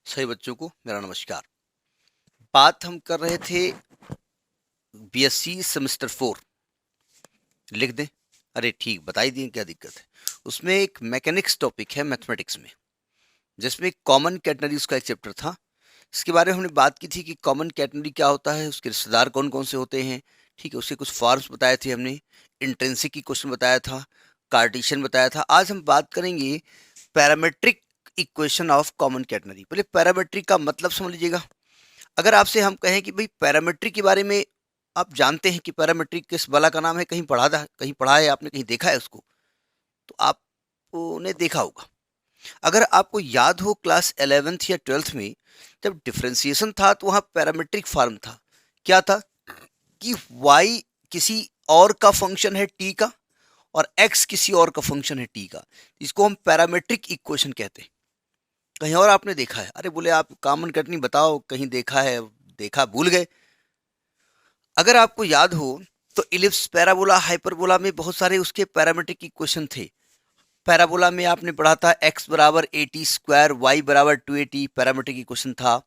सभी बच्चों को मेरा नमस्कार। बात हम कर रहे थे बीएससी सेमेस्टर 4। लिख दें? अरे ठीक, बता ही दिए, क्या दिक्कत है। उसमें एक मैकेनिक्स टॉपिक है मैथमेटिक्स में, जिसमें कॉमन कैटनरी उसका एक चैप्टर था। इसके बारे में हमने बात की थी कि कॉमन कैटनरी क्या होता है, उसके रिश्तेदार कौन कौन से होते हैं। ठीक है, उसके कुछ फॉर्म्स बताए थे हमने, इंट्रिंसिक की क्वेश्चन बताया था, कार्टेशियन बताया था। आज हम बात करेंगे parametric equation of common catenary. पहले पैरामेट्रिक का मतलब समझ लीजिएगा। अगर आपसे हम कहें कि भाई पैरामेट्रिक के बारे में आप जानते हैं कि पैरामेट्रिक किस बला का नाम है, कहीं पढ़ा है आपने, कहीं देखा है उसको, तो आपने देखा होगा। अगर आपको याद हो क्लास 11th या 12th में जब डिफरेंशिएशन था तो वहाँ पैरामेट्रिक फॉर्म था। क्या था कि y किसी और का फंक्शन है t का, और x किसी और का फंक्शन है t का। इसको हम पैरामेट्रिक इक्वेशन कहते हैं। कहीं और आपने देखा है? अरे बोले आप कॉमन कैटनी बताओ, कहीं देखा है? देखा भूल गए। अगर आपको याद हो तो इलिप्स, पैराबोला, हाइपरबोला में बहुत सारे उसके पैरामेट्रिक इक्वेशन थे। पैराबोला में आपने पढ़ा था x बराबर 80 स्क्वायर, y बराबर 280, पैरामेट्रिक इक्वेशन था।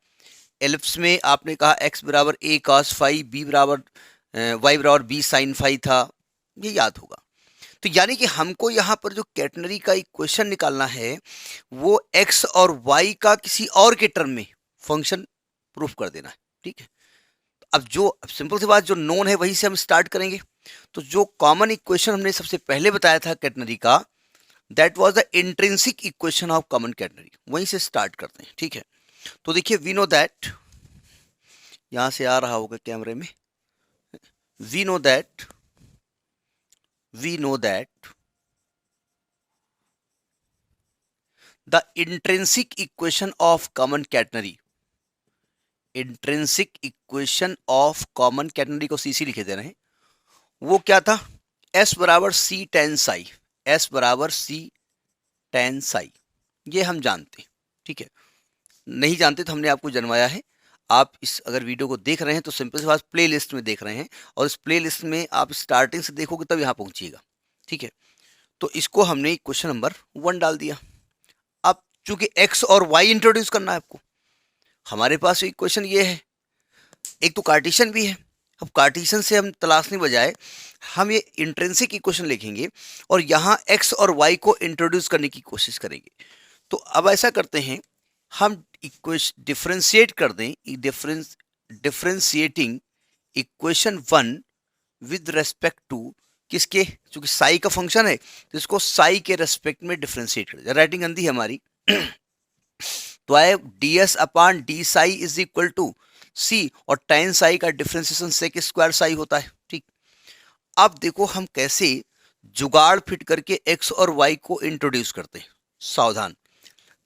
एलिप्स में आपने कहा x बराबर a cos फाई, b बराबर y बराबर b sin फाई था। ये याद होगा। तो यानी कि हमको यहाँ पर जो कैटनरी का इक्वेशन निकालना है वो x और y का किसी और के टर्म में फंक्शन प्रूफ कर देना है। ठीक है, अब सिंपल सी बात, जो नोन है वहीं से हम स्टार्ट करेंगे। तो जो कॉमन इक्वेशन हमने सबसे पहले बताया था कैटनरी का, that was the intrinsic equation of common catenary. वहीं से स्टार्ट करते हैं। ठीक है, तो देखिए, वी नो दैट, यहां से आ रहा होगा कैमरे में, we know that the intrinsic equation of common catenary, intrinsic equation of common catenary को सीसी लिखे दे रहे हैं। वो क्या था? S बराबर सी टेन साई, S बराबर सी टेन साई, ये हम जानते हैं। ठीक है, नहीं जानते तो हमने आपको जनवाया है। आप इस अगर वीडियो को देख रहे हैं तो सिंपल सी बात, प्ले लिस्ट में देख रहे हैं, और इस प्ले लिस्ट में आप स्टार्टिंग से देखोगे तब यहाँ पहुंचिएगा। ठीक है, तो इसको हमने क्वेश्चन नंबर 1 डाल दिया। अब चूंकि x और y इंट्रोड्यूस करना है आपको, हमारे पास इक्वेशन ये है, एक तो कार्टेशियन भी है। अब कार्टेशियन से हम तलाशने बजाय हम ये इंट्रिंसिक इक्वेशन लिखेंगे और यहाँ x और y को इंट्रोड्यूस करने की कोशिश करेंगे। तो अब ऐसा करते हैं, हम इक्वेशन डिफरेंशिएट कर दें, differentiating equation 1 with respect to किसके, चूंकि साई का फंक्शन है तो इसको साई के रेस्पेक्ट में डिफरेंशिएट कर, राइटिंग अंधी है हमारी। तो आए ds upon D psi is equal to C, और टेन साई का डिफरेंशिएशन सेक स्क्वायर साई होता है। ठीक, अब देखो हम कैसे जुगाड़ फिट करके x और y को इंट्रोड्यूस करते हैं। सावधान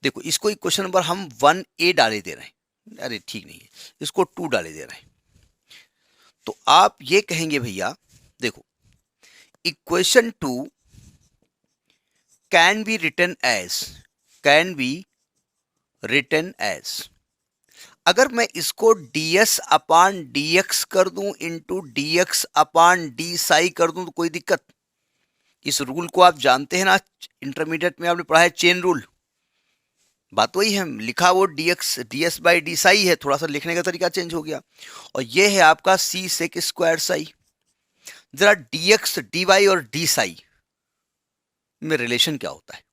देखो, इसको इक्वेशन नंबर हम 1a डाले दे रहे हैं। अरे ठीक नहीं है, इसको 2 डाले दे रहे हैं। तो आप ये कहेंगे भैया देखो, equation 2 can be written as, अगर मैं इसको ds अपान dx कर दूं into dx upon d psi कर दूं तो कोई दिक्कत? इस रूल को आप जानते हैं ना, इंटरमीडिएट में आपने पढ़ा है चेन रूल। बात वही है, लिखा वो ds बाई डी साई है, थोड़ा सा लिखने का तरीका चेंज हो गया। और ये है आपका c सेक स्क्वायर साई। जरा dx, dy और डी साई में रिलेशन क्या होता है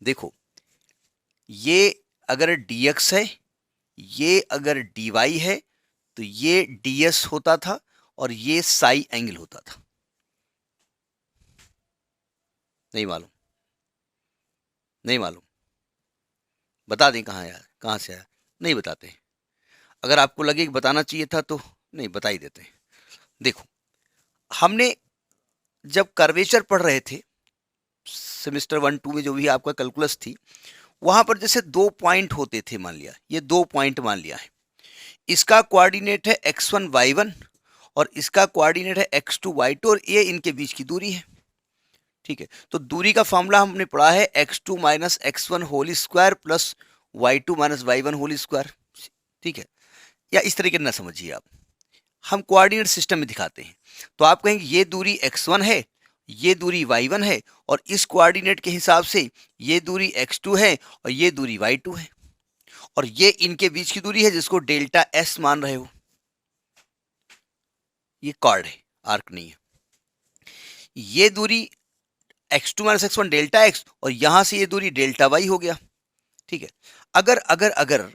देखो, ये अगर dx है, ये अगर dy है, तो ये ds होता था और ये साई एंगल होता था। नहीं मालूम? नहीं मालूम? बता दें कहाँ यार, कहाँ से आया? नहीं बताते। अगर आपको लगे कि बताना चाहिए था तो नहीं, बता ही देते हैं। देखो, हमने जब कर्वेचर पढ़ रहे थे सेमेस्टर 1-2 में, जो भी आपका कैलकुलस थी, वहां पर जैसे 2 पॉइंट होते थे, मान लिया ये 2 पॉइंट मान लिया है, इसका कोऑर्डिनेट है x1 y1 और इसका कोऑर्डिनेट है x2 y2, और ये इनके बीच की दूरी है। ठीक है, तो दूरी का फॉर्मूला हमने पढ़ा है x2 minus x1 whole square plus y2 minus y1 whole square. ठीक है, या इस तरीके ना समझिए आप, हम कोऑर्डिनेट सिस्टम में दिखाते हैं। तो आप कहेंगे ये दूरी x1 है, ये दूरी y1 है, और इस कोऑर्डिनेट के हिसाब से ये दूरी x2 है और ये दूरी y2 है। और ये इनके बीच की दूरी है जिसको डेल्टा एस मान रहे हो। ये कॉर्ड है, आर्क नहीं है। ये दूरी x2 minus x1 delta x, और यहां से ये दूरी डेल्टा y हो गया। ठीक है, अगर अगर अगर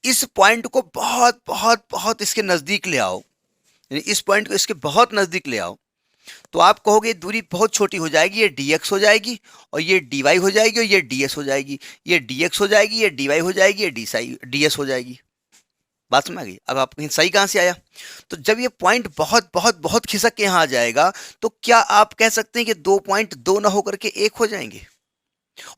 इस पॉइंट को बहुत बहुत बहुत इसके नजदीक ले आओ, यानी इस पॉइंट को इसके बहुत नजदीक ले आओ, तो आप कहोगे दूरी बहुत छोटी हो जाएगी, ये dx हो जाएगी, और ये dy हो जाएगी, और ये ds हो जाएगी, ये dx हो जाएगी, ये dy हो जाएगी, ये ds हो जाएगी। बात समझ आ गई? अब आप सही कहां से आया? तो जब ये पॉइंट बहुत बहुत बहुत खिसक के यहां आ जाएगा, तो क्या आप कह सकते हैं कि 2 पॉइंट 2 ना होकर के 1 हो जाएंगे?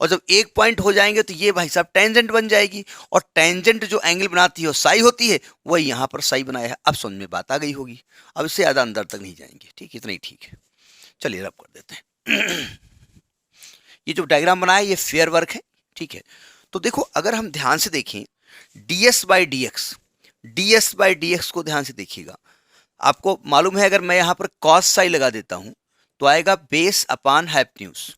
और जब 1 पॉइंट हो जाएंगे तो ये भाई साहब टेंजेंट बन जाएगी, और टेंजेंट जो एंगल बनाती है वो साई होती है, वही यहां पर साई बनाया है। अब समझ में बात आ गई होगी। अब इससे ज्यादा अंदर तक नहीं जाएंगे, ठीक, इतना ही ठीक है। चलिए रब कर देते हैं। ये जो डायग्राम बनाया ये फेयर वर्क है, ठीक है। तो देखो, अगर हम ध्यान से देखें ds बाई डी एक्स को ध्यान से देखिएगा। आपको मालूम है, अगर मैं यहां पर कॉस साई लगा देता हूं तो आएगा बेस अपान हाइपोटेन्यूज,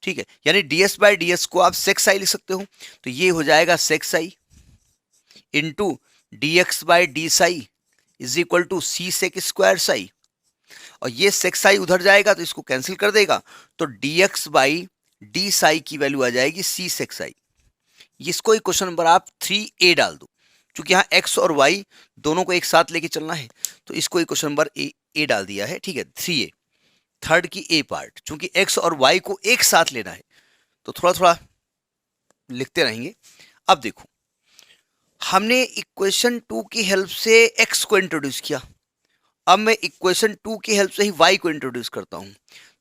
ठीक है। यानी ds बाई डी एक्स को आप सेक साई लिख सकते हो, तो ये हो जाएगा sec psi into D X by D psi is equal to C sec square psi, और ये सेक साई उधर जाएगा तो इसको कैंसिल कर देगा, तो D X by D Sai की वैल्यू आ जाएगी सी सेक साई। इसको ही क्वेश्चन नंबर आप 3A डाल दो, क्योंकि यहाँ x और y दोनों को एक साथ लेके चलना है, तो इसको ही क्वेश्चन नंबर ए डाल दिया है, ठीक है। 3A, थर्ड की ए पार्ट, क्योंकि x और y को एक साथ लेना है, तो थोड़ा थोड़ा लिखते रहेंगे। अब देखो, हमने इक्वेशन 2 की हेल्प से x को इंट्रोड्यूस किया, अब मैं इक्वेशन 2 की हेल्प से ही y को इंट्रोड्यूस करता हूं।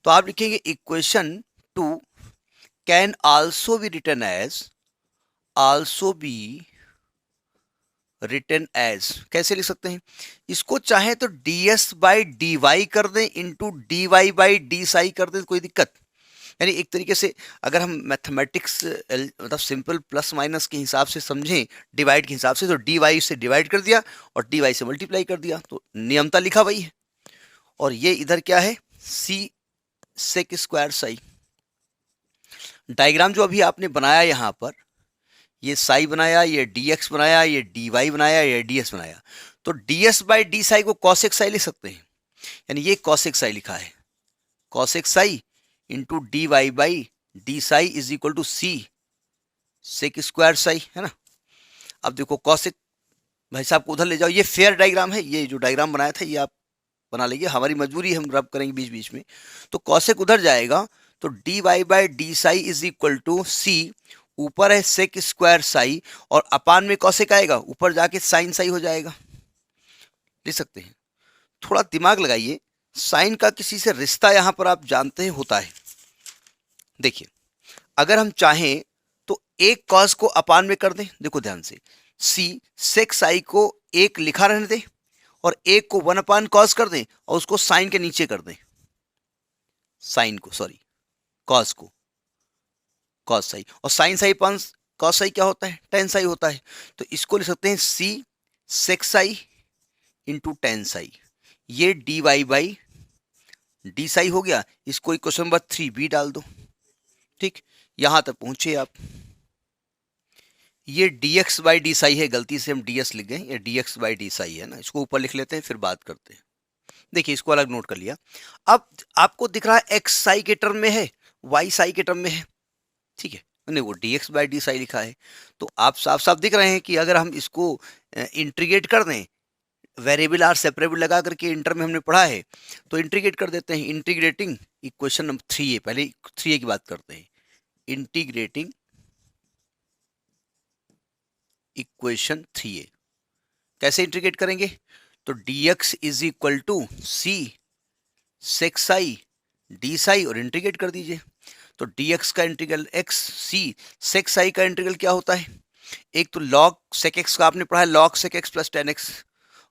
तो आप लिखेंगे equation 2 can also be written as, कैसे लिख सकते हैं इसको? चाहे तो ds बाई डी वाई कर दें into d Y by D psi कर दें, कोई दिक्कत। यानी एक तरीके से अगर हम मैथमेटिक्स मतलब सिंपल प्लस माइनस के हिसाब से समझें, डिवाइड के हिसाब से, तो डी वाई से डिवाइड कर दिया और डी वाई से मल्टीप्लाई कर दिया, तो नियमता लिखा वही है। और ये इधर क्या है? सी सेक स्क्वायर साई। डायग्राम जो अभी आपने बनाया यहां पर, ये साई बनाया, ये dx बनाया, ये dy बनाया, ये ds बनाया, तो ds बाई डी साई को कॉसेक साई लिख सकते हैं। यानी ये कॉसेक साई लिखा है, cosec psi into d Y by D psi is equal to C sec square psi, है ना। अब देखो कॉसेक भाई साहब को उधर ले जाओ, ये फेयर डायग्राम है, ये जो डायग्राम बनाया था ये आप बना लीजिए, हमारी मजबूरी हम रब करेंगे बीच बीच में। तो कॉसेक उधर जाएगा, तो D Y by D psi is equal to C, ऊपर है सेक स्क्वायर साई, और अपान में कॉसेक आएगा, ऊपर जाके साइन साई हो जाएगा, लिख सकते हैं। थोड़ा दिमाग लगाइए, साइन का किसी से रिश्ता यहां पर आप जानते हैं होता है। देखिए, अगर हम चाहें तो एक कॉस को अपान में कर दें, देखो ध्यान से, सी सेक साई को एक लिखा रहने दें, और एक को 1 अपान कॉस कर दें, और उसको साइन के नीचे कर दें, साइन को, सॉरी कॉस को, कॉस साई, और साइन साई पान कॉस साई क्या होता है? टेन साई होता है। तो इसको लिख सकते हैं c sec psi into tan psi, ये d Y by D psi हो गया। इसको क्वेश्चन नंबर 3B डाल दो, ठीक, यहां तक पहुंचे आप। ये dx बाई डी साई है, गलती से हम ds लिख गए, ये dx बाई डी साई है ना, इसको ऊपर लिख लेते हैं फिर बात करते हैं। देखिए, इसको अलग नोट कर लिया। अब आपको दिख रहा है x साई के टर्म में है, y साई के टर्म में है, ठीक है, नहीं वो dx बाई डी साई लिखा है। तो आप साफ साफ दिख रहे हैं कि अगर हम इसको इंटीग्रेट कर दें, वेरिएबल आर सेपरेबल लगा करके इंटर में हमने पढ़ा है, तो इंटीग्रेट कर देते हैं। इंटीग्रेटिंग इक्वेशन नंबर 3A, पहले 3A की बात करते हैं। इंटीग्रेटिंग इक्वेशन 3A कैसे इंटीग्रेट करेंगे? तो dx is equal to C sec psi d psi, और इंटीग्रेट कर दीजिए। तो dx का integral x, c sec psi का इंटीग्रल क्या होता है? एक तो log sec x का आपने पढ़ा है, log sec x plus 10x,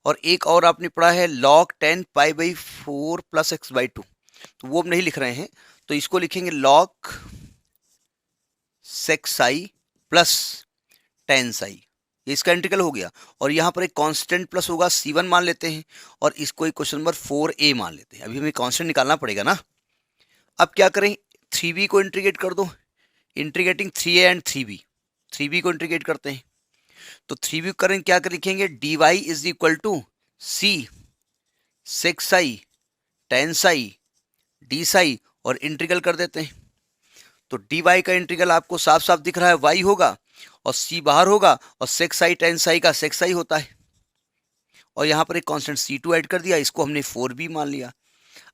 और एक और आपने पढ़ा है log 10 pi by 4 plus x by 2, तो वो हम नहीं लिख रहे हैं, तो इसको लिखेंगे log sec Sai plus 10 Sai, ये इसका इंटीग्रल हो गया। और यहाँ पर एक कांस्टेंट प्लस होगा, C1 मान लेते हैं, और इसको क्वेश्चन नंबर 4A मान लेते हैं। अभी हमें कांस्टेंट निकालना पड़ेगा ना। अब क्या करें? 3B को इंटीग्रेट कर दो, integrating 3A and 3B, 3B को इंटीग्रेट करते हैं, तो 3b करें क्या कर लिखेंगे, dy is equal to c sec psi tan psi d psi और इंटीग्रल कर देते हैं। तो dy का इंटीग्रल आपको साफ साफ दिख रहा है y होगा और c बाहर होगा और सेक साई टेन साई का सेक साई होता है और यहाँ पर एक कांस्टेंट c2 ऐड कर दिया, इसको हमने 4b मान लिया।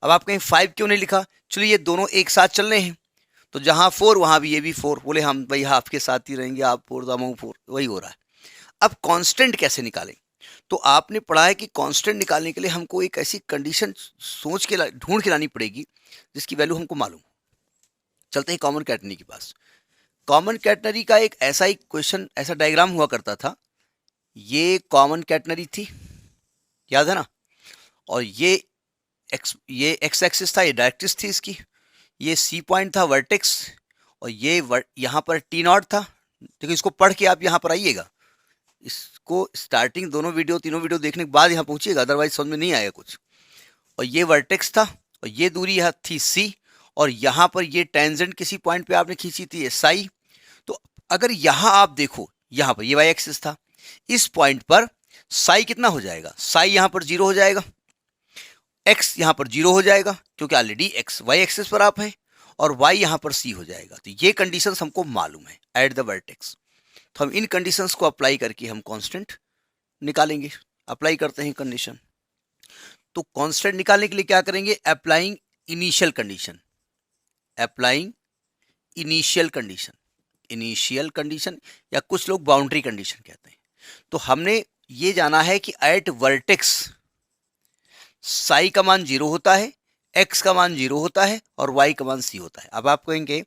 अब आप कहीं 5 क्यों नहीं लिखा, चलिए ये दोनों एक साथ चल रहे हैं तो जहां 4 वहां भी ये भी 4, बोले हम भाई आपके साथ ही रहेंगे, आप 4 तो 4, वही हो रहा है। अब कांस्टेंट कैसे निकालें, तो आपने पढ़ा है कि कांस्टेंट निकालने के लिए हमको एक ऐसी कंडीशन सोच के ढूंढ के लानी पड़ेगी जिसकी वैल्यू हमको मालूम। चलते हैं कॉमन कैटनरी के पास। कॉमन कैटनरी का एक ऐसा ही क्वेश्चन, ऐसा डायग्राम हुआ करता था। ये कॉमन कैटनरी थी, याद है ना, और ये एक्स एक्सिस था, ये डायरेक्ट्रिक्स थी इसकी, ये सी पॉइंट था वर्टेक्स और ये यहाँ पर टी नॉट था। देखो इसको पढ़ के आप यहाँ पर आइएगा, इसको स्टार्टिंग तीनों वीडियो देखने के बाद यहाँ पहुँचिएगा, अदरवाइज समझ में नहीं आएगा कुछ। और ये वर्टेक्स था और ये दूरी यहाँ थी सी और यहाँ पर ये टेंजेंट किसी पॉइंट पे आपने खींची थी साई। तो अगर यहाँ आप देखो, यहाँ पर ये वाई एक्सिस था, इस पॉइंट पर साई कितना हो जाएगा, साई यहाँ पर 0 हो जाएगा, एक्स यहाँ पर 0 हो जाएगा क्योंकि ऑलरेडी एक्स वाई एक्सिस पर आप हैं और y यहाँ पर c हो जाएगा। तो ये कंडीशंस हमको मालूम है एट द वर्टेक्स। तो हम इन कंडीशंस को अप्लाई करके हम कांस्टेंट निकालेंगे। अप्लाई करते हैं कंडीशन। तो कांस्टेंट निकालने के लिए क्या करेंगे, applying initial condition. Applying initial condition, initial condition या कुछ लोग बाउंड्री कंडीशन कहते हैं। तो हमने ये जाना है कि एट वर्टेक्स साई का मान 0 होता है, x का मान 0 होता है और y का मान c होता है। अब आप कहेंगे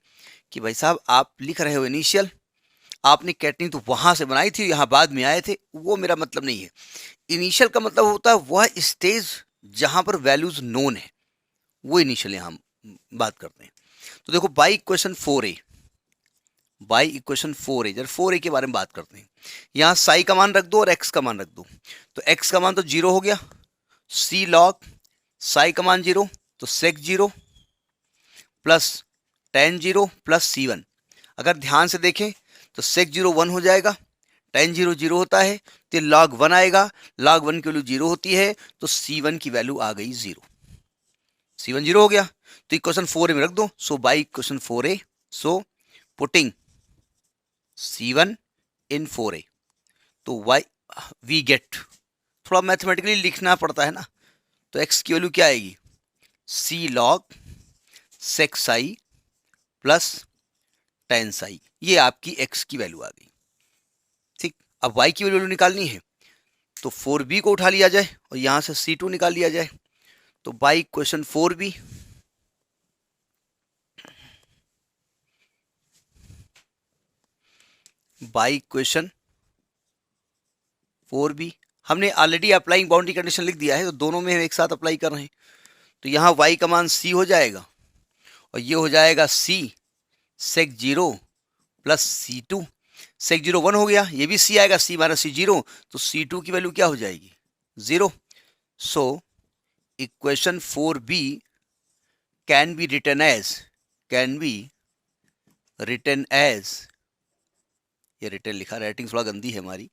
कि भाई साहब आप लिख रहे हो इनिशियल, आपने कैटनिंग तो वहां से बनाई थी, यहाँ बाद में आए थे, वो मेरा मतलब नहीं है। इनिशियल का मतलब होता है वह स्टेज जहां पर वैल्यूज नोन है, वो इनिशियल यहाँ हम बात करते हैं। तो देखो by equation 4a, by equation 4a, जब 4a के बारे में बात करते हैं, यहाँ साई का मान रख दो और x का मान रख दो। तो x का मान तो 0 हो गया, c log साई का मान 0 तो सेक 0 प्लस टेन 0 प्लस c1। अगर ध्यान से देखें तो सेक 0 1 हो जाएगा, टेन 0 0 होता है तो log 1 आएगा, log 1 की वैल्यू 0 होती है तो c1 की वैल्यू आ गई 0, c1 0 हो गया। तो इक्वेशन 4a में रख दो। So by equation 4a, so putting c1 in 4a, तो y वी गेट, थोड़ा मैथमेटिकली लिखना पड़ता है ना, तो x की वैल्यू क्या आएगी, c log सेक साई प्लस टेन साई, ये आपकी x की वैल्यू आ गई। ठीक, अब y की वैल्यू निकालनी है तो 4b को उठा लिया जाए और यहां से c2 निकाल लिया जाए। तो by equation 4b, by equation 4b हमने ऑलरेडी अप्लाइंग बाउंड्री कंडीशन लिख दिया है, तो दोनों में हम एक साथ अप्लाई कर रहे हैं। तो यहाँ y का मान c हो जाएगा और ये हो जाएगा c सेक 0 प्लस c2, सेक 0 1 हो गया, ये भी c आएगा, c माइनस c 0, तो c2 की वैल्यू क्या हो जाएगी 0। So equation 4b can be written as, can be written as, ये रिटन लिखा, राइटिंग थोड़ा गंदी है हमारी,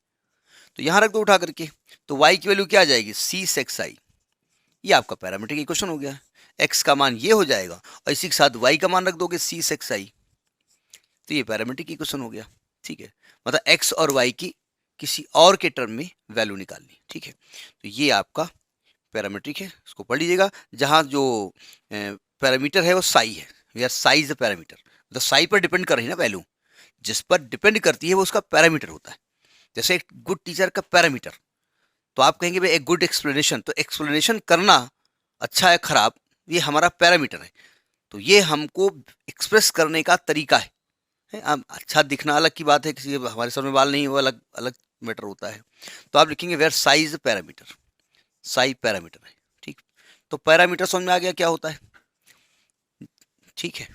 तो यहां रख दो उठा करके। तो y की वैल्यू क्या आ जाएगी, c सेक साई, ये आपका पैरामीट्रिक इक्वेशन हो गया। x का मान ये हो जाएगा और इसी के साथ y का मान रख दोगे c सेक साई, तो ये पैरामीट्रिक इक्वेशन हो गया। ठीक है, मतलब x और y की किसी और के टर्म में वैल्यू निकालनी। ठीक है, तो ये आपका पैरामीट्रिक है, इसको पढ़ लीजिएगा। जहां जो पैरामीटर है वो साई है, या साई इज द पैरामीटर, मतलब साई पर डिपेंड कर रही है ना वैल्यू, जिस पर डिपेंड करती है वो उसका पैरामीटर होता है। जैसे एक गुड टीचर का पैरामीटर, तो आप कहेंगे भाई एक गुड एक्सप्लेनेशन, तो एक्सप्लेनेशन करना अच्छा है खराब, ये हमारा पैरामीटर है। तो ये हमको एक्सप्रेस करने का तरीका है। अच्छा दिखना अलग की बात है, किसी हमारे सर में बाल नहीं, वो अलग अलग मैटर होता है। तो आप लिखेंगे where psi's parameter, psi parameter है। ठीक, तो पैरामीटर समझ में आ गया क्या होता है। ठीक है।